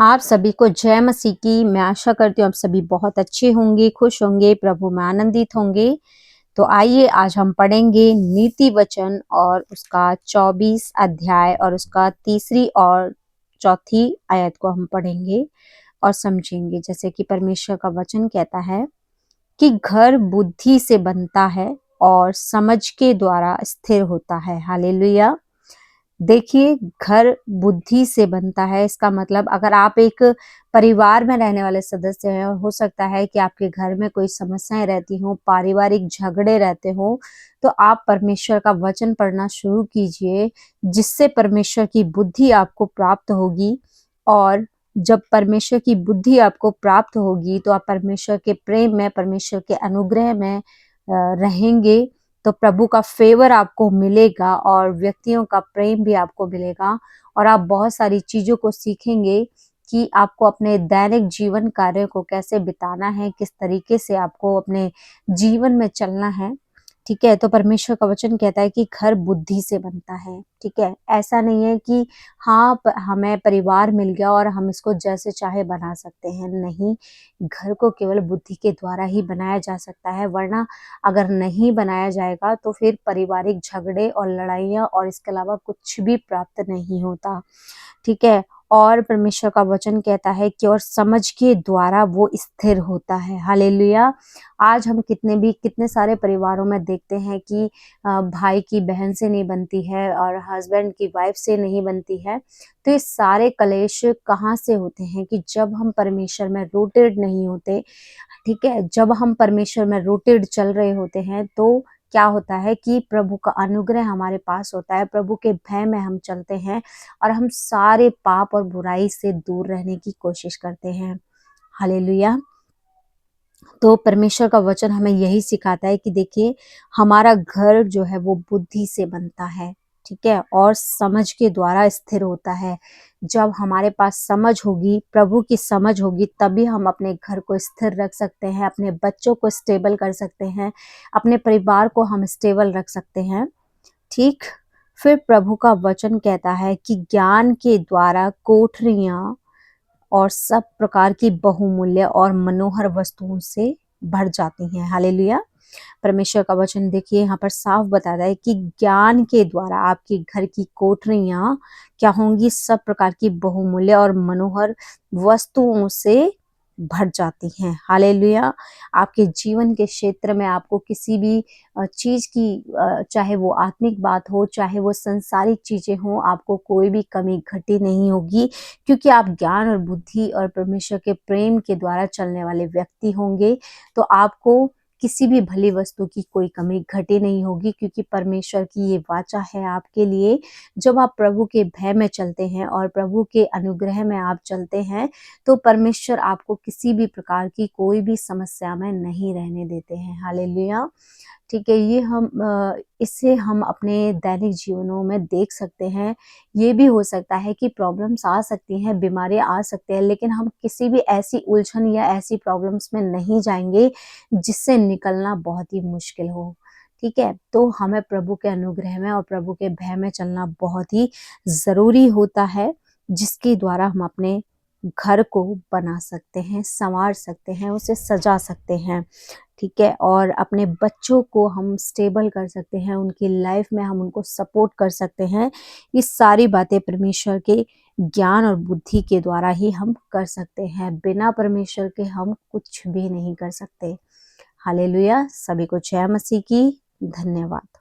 आप सभी को जय मसीह की। मैं आशा करती हूँ आप सभी बहुत अच्छे होंगे, खुश होंगे, प्रभु में आनंदित होंगे। तो आइए आज हम पढ़ेंगे नीति वचन और उसका 24 अध्याय और उसका तीसरी और चौथी आयत को हम पढ़ेंगे और समझेंगे। जैसे कि परमेश्वर का वचन कहता है कि घर बुद्धि से बनता है और समझ के द्वारा स्थिर होता है। हालेलुया। देखिए, घर बुद्धि से बनता है, इसका मतलब अगर आप एक परिवार में रहने वाले सदस्य हैं और हो सकता है कि आपके घर में कोई समस्याएं रहती हों, पारिवारिक झगड़े रहते हो, तो आप परमेश्वर का वचन पढ़ना शुरू कीजिए, जिससे परमेश्वर की बुद्धि आपको प्राप्त होगी। और जब परमेश्वर की बुद्धि आपको प्राप्त होगी तो आप परमेश्वर के प्रेम में, परमेश्वर के अनुग्रह में रहेंगे। तो प्रभु का फेवर आपको मिलेगा और व्यक्तियों का प्रेम भी आपको मिलेगा और आप बहुत सारी चीजों को सीखेंगे कि आपको अपने दैनिक जीवन कार्य को कैसे बिताना है, किस तरीके से आपको अपने जीवन में चलना है। ठीक है, तो परमेश्वर का वचन कहता है कि घर बुद्धि से बनता है। ठीक है, ऐसा नहीं है कि हाँ हमें परिवार मिल गया और हम इसको जैसे चाहे बना सकते हैं। नहीं, घर को केवल बुद्धि के द्वारा ही बनाया जा सकता है, वरना अगर नहीं बनाया जाएगा तो फिर पारिवारिक झगड़े और लड़ाइयाँ और इसके अलावा कुछ भी प्राप्त नहीं होता। ठीक है, और परमेश्वर का वचन कहता है कि और समझ के द्वारा वो स्थिर होता है। हालेलुया। आज हम कितने सारे परिवारों में देखते हैं कि भाई की बहन से नहीं बनती है और हस्बैंड की वाइफ से नहीं बनती है। तो ये सारे कलेश कहाँ से होते हैं कि जब हम परमेश्वर में रूटेड नहीं होते। ठीक है, जब हम परमेश्वर में रूटेड चल रहे होते हैं तो क्या होता है कि प्रभु का अनुग्रह हमारे पास होता है, प्रभु के भय में हम चलते हैं और हम सारे पाप और बुराई से दूर रहने की कोशिश करते हैं। हालेलुया। तो परमेश्वर का वचन हमें यही सिखाता है कि देखिए, हमारा घर जो है वो बुद्धि से बनता है। ठीक है, और समझ के द्वारा स्थिर होता है। जब हमारे पास समझ होगी, प्रभु की समझ होगी, तभी हम अपने घर को स्थिर रख सकते हैं, अपने बच्चों को स्टेबल कर सकते हैं, अपने परिवार को हम स्टेबल रख सकते हैं। ठीक, फिर प्रभु का वचन कहता है कि ज्ञान के द्वारा कोठरियां और सब प्रकार की बहुमूल्य और मनोहर वस्तुओं से भर जाती हैं। हालेलुया। परमेश्वर का वचन देखिए यहाँ पर साफ बताता है कि ज्ञान के द्वारा आपके घर की कोठरियां क्या होंगी, सब प्रकार की बहुमूल्य और मनोहर वस्तुओं से भर जाती हैं। हालेलुया। आपके जीवन के क्षेत्र में आपको किसी भी चीज की, चाहे वो आत्मिक बात हो, चाहे वो संसारिक चीजें हो, आपको कोई भी कमी घटी नहीं होगी, क्योंकि आप ज्ञान और बुद्धि और परमेश्वर के प्रेम के द्वारा चलने वाले व्यक्ति होंगे। तो आपको किसी भी भली वस्तु की कोई कमी घटी नहीं होगी, क्योंकि परमेश्वर की ये वाचा है आपके लिए। जब आप प्रभु के भय में चलते हैं और प्रभु के अनुग्रह में आप चलते हैं तो परमेश्वर आपको किसी भी प्रकार की कोई भी समस्या में नहीं रहने देते हैं। हालेलुया। ठीक है, इससे हम अपने दैनिक जीवनों में देख सकते हैं। ये भी हो सकता है कि प्रॉब्लम्स आ सकती हैं, बीमारियां आ सकते हैं, लेकिन हम किसी भी ऐसी उलझन या ऐसी प्रॉब्लम्स में नहीं जाएंगे जिससे निकलना बहुत ही मुश्किल हो। ठीक है, तो हमें प्रभु के अनुग्रह में और प्रभु के भय में चलना बहुत ही जरूरी होता है, जिसके द्वारा हम अपने घर को बना सकते हैं, संवार सकते हैं, उसे सजा सकते हैं। ठीक है, और अपने बच्चों को हम स्टेबल कर सकते हैं, उनकी लाइफ में हम उनको सपोर्ट कर सकते हैं। ये सारी बातें परमेश्वर के ज्ञान और बुद्धि के द्वारा ही हम कर सकते हैं। बिना परमेश्वर के हम कुछ भी नहीं कर सकते। हालेलुया। सभी को जय मसीह की। धन्यवाद।